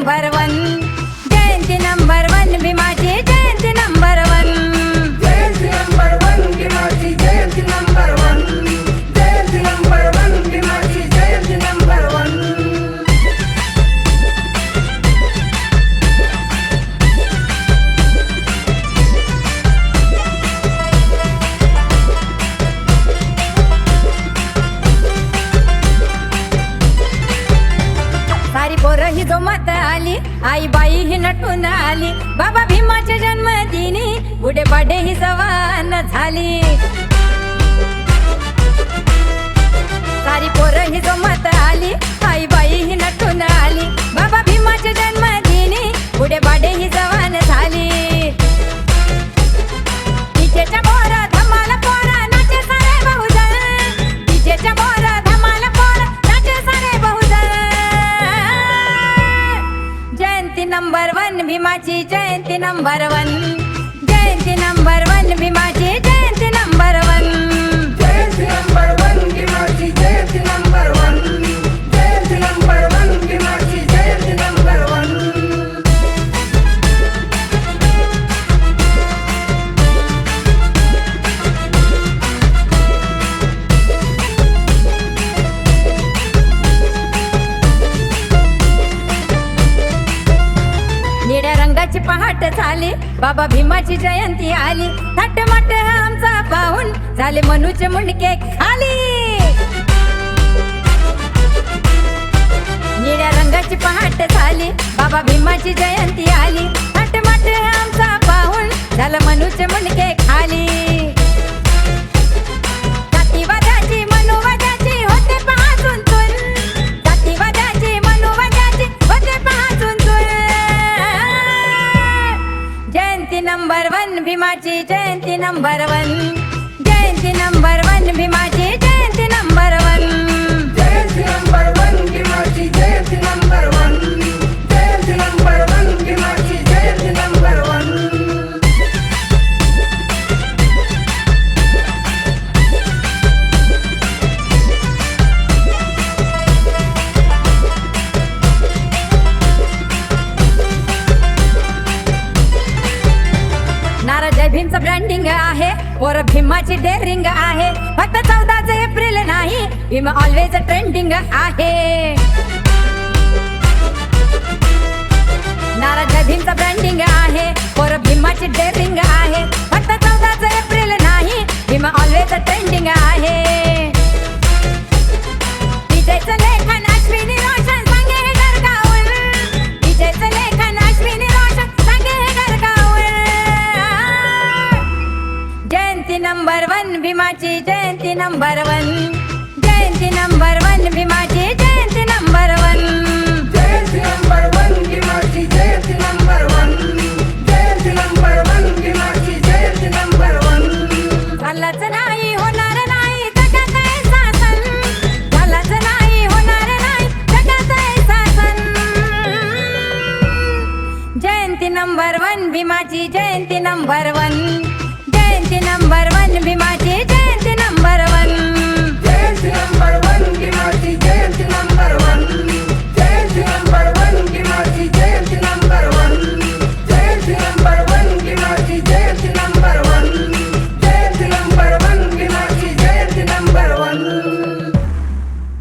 Number one, जयंती number one, भीमाची जयंती number one, जयंती number one, भीमाची जयंती number one, जयंती number one, भीमाची जयंती number one. सारी पोरं ही जोमात आली, आई बाई ही नटून आली, बाबा भीमाच्या जन्मदिनी गुढे पाढे ही जवान झाली. सारी पोरं ही जोमात आली, आई बाई ही नटून आली, बाबा भीमाच्या जन्मदिनी गुढे पाढे ही जवान झाली. डीजेच्या मोरा धमाल पोरा नाचे सारे बहुजन, डीजेच्या मोरा धमाल पोरा नाचे सारे बहुजन. जयंती नंबर वन, भीमाची जयंती नंबर वन, जयंती नंबर वन, भीमाची जयंती नंबर वन, जयंती नंबर वन, भीमाची जयंती नंबर वन, जयंती नंबर वन, भीमाची जयंती नंबर वन. निळ्या रंगाची पहाट झाली, बाबा भीमाची जयंती आली, थाटमाट आमचा पाहून झाले मनूचे मुंडके खाली. निळ्या रंगाची पहाट झाली, बाबा भीमाची जयंती आली, थाटमाट आमचा पाहून झालं मनूचे मुंडके खाली. जातीवादाची मनोवादाची होते पहा चुनचुन, जातीवादाची मनोवादाची होते पहा चुनचुन. जयंती नंबर वन, भीमाची जयंती नंबर वन, जयंती नंबर वन, भीमाची जयंती नंबर वन, जयंती नंबर वन, भीमाची जयंती नंबर वन, जयंती नंबर वन, भीमाची जयंती नंबर वन. नारा जय भीमचं ब्रँडिंग आहे, पोर भीमाची डेअरिंग आहे, फक्त 14 एप्रिल नाही, भीम ऑलवेज ट्रेंडिंग आहे. नारा जय भीमचं ब्रँडिंग आहे, पोर भीमाची डेअरिंग आहे, फक्त 14 एप्रिल नाही, भीम ऑलवेज ट्रेंडिंग आहे. विजयचं लेखन अश्विनी रोशन सांगे हे गरगावून, विजयचं लेखन अश्विनी रोशन सांगे हे गरगावून. जयंती नंबर वन, भीमाची जयंती नंबर वन, जयंती नंबर वन, भीमाची जयंती नंबर वन, जयंती नंबर वन, भीमाची जयंती नंबर वन, जयंती नंबर वन, भीमाची जयंती नंबर वन. झालंच नाही होणार नाही जगात आहे शासन, झालंच नाही होणार नाही जगात आहे शासन. जयंती नंबर वन, भीमाची जयंती नंबर वन, जयंती नंबर वन, भीमाची जयंती नंबर वन.